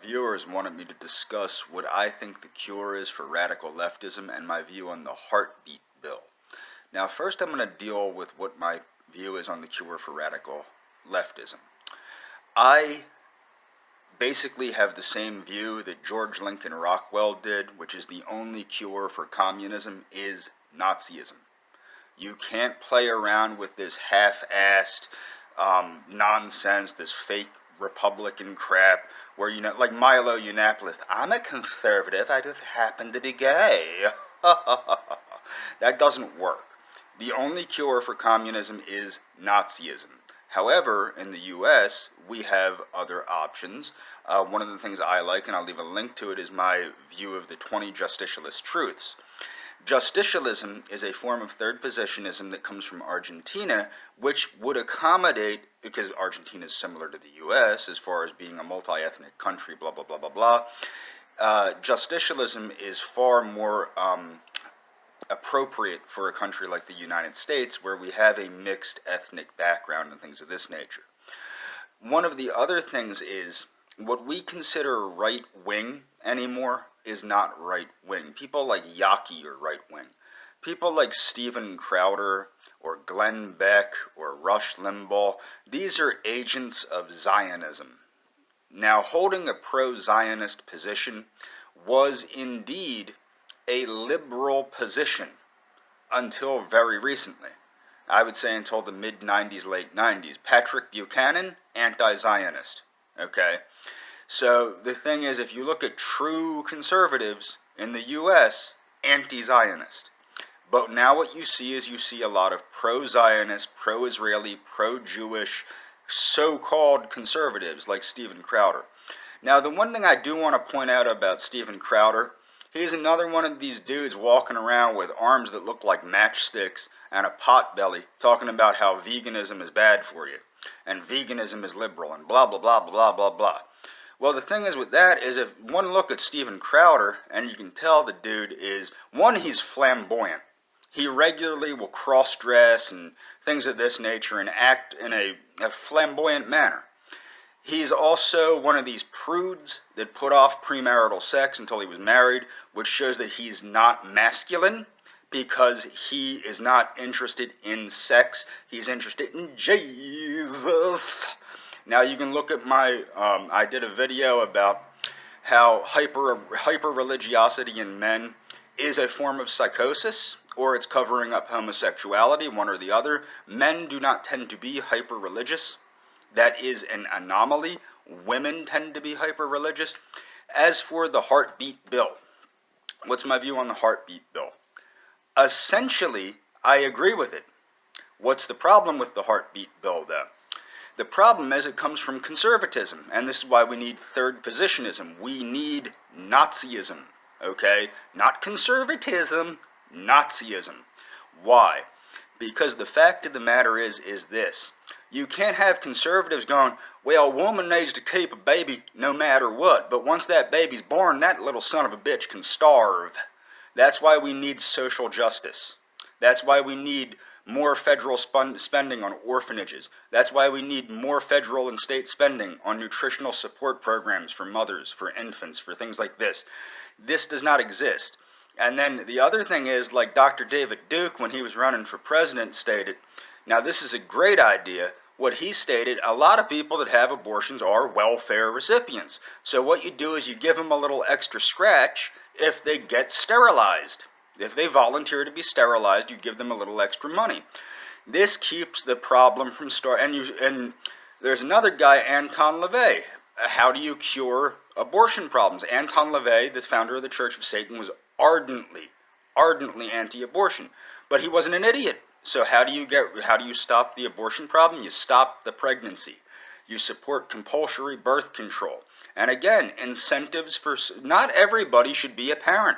viewers wanted me to discuss what I think the cure is for radical leftism and my view on the heartbeat bill. Now, first I'm going to deal with what my view is on the cure for radical leftism. I basically have the same view that George Lincoln Rockwell did, which is the only cure for communism is Nazism. You can't play around with this half-assed nonsense, this fake Republican crap, where, you know, like Milo Yiannopoulos, I'm a conservative, I just happen to be gay. That doesn't work. The only cure for communism is Nazism. However, in the U.S., we have other options. One of the things I like, and I'll leave a link to it, is my view of the 20 justicialist truths. Justicialism is a form of third positionism that comes from Argentina, which would accommodate, because Argentina is similar to the U.S. as far as being a multi-ethnic country, blah, blah, blah, blah, blah. Justicialism is far more appropriate for a country like the United States, where we have a mixed ethnic background and things of this nature. One of the other things is, what we consider right-wing anymore is not right-wing. People like Yaki are right-wing. People like Steven Crowder or Glenn Beck or Rush Limbaugh, these are agents of Zionism. Now, holding a pro-Zionist position was indeed a liberal position until very recently. I would say until the mid-90s, late 90s. Patrick Buchanan, anti-Zionist. Okay? So the thing is, if you look at true conservatives in the U.S., anti-Zionist. But now what you see is you see a lot of pro-Zionist, pro-Israeli, pro-Jewish, so-called conservatives like Steven Crowder. Now, the one thing I do want to point out about Steven Crowder, he's another one of these dudes walking around with arms that look like matchsticks and a pot belly, talking about how veganism is bad for you, and veganism is liberal, and blah, blah, blah, blah, blah, blah. Well, the thing is with that is, if one look at Steven Crowder, and you can tell the dude is, one, he's flamboyant. He regularly will cross-dress and things of this nature and act in a flamboyant manner. He's also one of these prudes that put off premarital sex until he was married, which shows that he's not masculine, because he is not interested in sex. He's interested in Jesus. Now, you can look at my, I did a video about how hyper-religiosity in men is a form of psychosis, or it's covering up homosexuality, one or the other. Men do not tend to be hyper-religious. That is an anomaly. Women tend to be hyper-religious. As for the heartbeat bill, what's my view on the heartbeat bill? Essentially, I agree with it. What's the problem with the heartbeat bill, though? The problem is it comes from conservatism, and this is why we need third positionism. We need Nazism, okay? Not conservatism, Nazism. Why? Because the fact of the matter is this. You can't have conservatives going, well, a woman needs to keep a baby no matter what, but once that baby's born, that little son of a bitch can starve. That's why we need social justice. That's why we need more federal spending on orphanages. That's why we need more federal and state spending on nutritional support programs for mothers, for infants, for things like this. This does not exist. And then the other thing is, like Dr. David Duke, when he was running for president, stated, now this is a great idea. What he stated, a lot of people that have abortions are welfare recipients. So what you do is you give them a little extra scratch if they get sterilized. If they volunteer to be sterilized, you give them a little extra money. This keeps the problem from and there's another guy, Anton LaVey. How do you cure abortion problems? Anton LaVey, the founder of the Church of Satan, was ardently anti-abortion. But he wasn't an idiot. So how do you stop the abortion problem? You stop the pregnancy. You support compulsory birth control. And again, incentives for, not everybody should be a parent.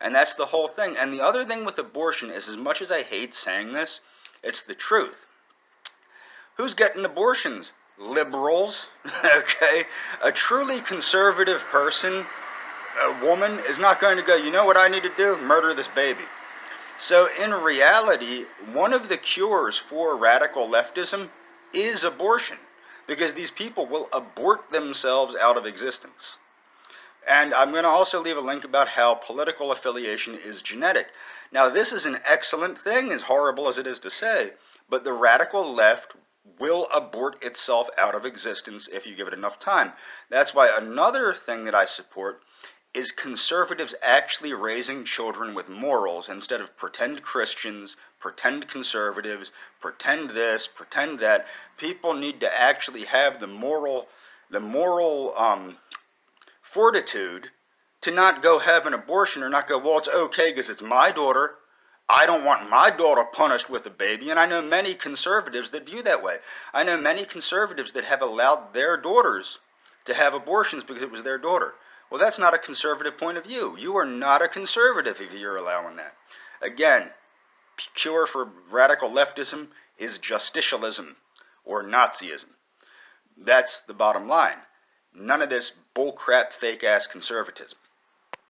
And that's the whole thing. And the other thing with abortion is, as much as I hate saying this, it's the truth. Who's getting abortions? Liberals, okay? A truly conservative person, a woman, is not going to go, you know what I need to do? Murder this baby. So in reality, one of the cures for radical leftism is abortion, because these people will abort themselves out of existence. And I'm going to also leave a link about how political affiliation is genetic. Now, this is an excellent thing, as horrible as it is to say, but the radical left will abort itself out of existence if you give it enough time. That's why another thing that I support is conservatives actually raising children with morals instead of pretend Christians, pretend conservatives, pretend this, pretend that. People need to actually have the moral fortitude to not go have an abortion or not go, well, it's okay because it's my daughter. I don't want my daughter punished with a baby. And I know many conservatives that view that way. I know many conservatives that have allowed their daughters to have abortions because it was their daughter. Well, that's not a conservative point of view. You are not a conservative if you're allowing that. Again, cure for radical leftism is justicialism or Nazism. That's the bottom line. None of this bullcrap, fake-ass conservatism.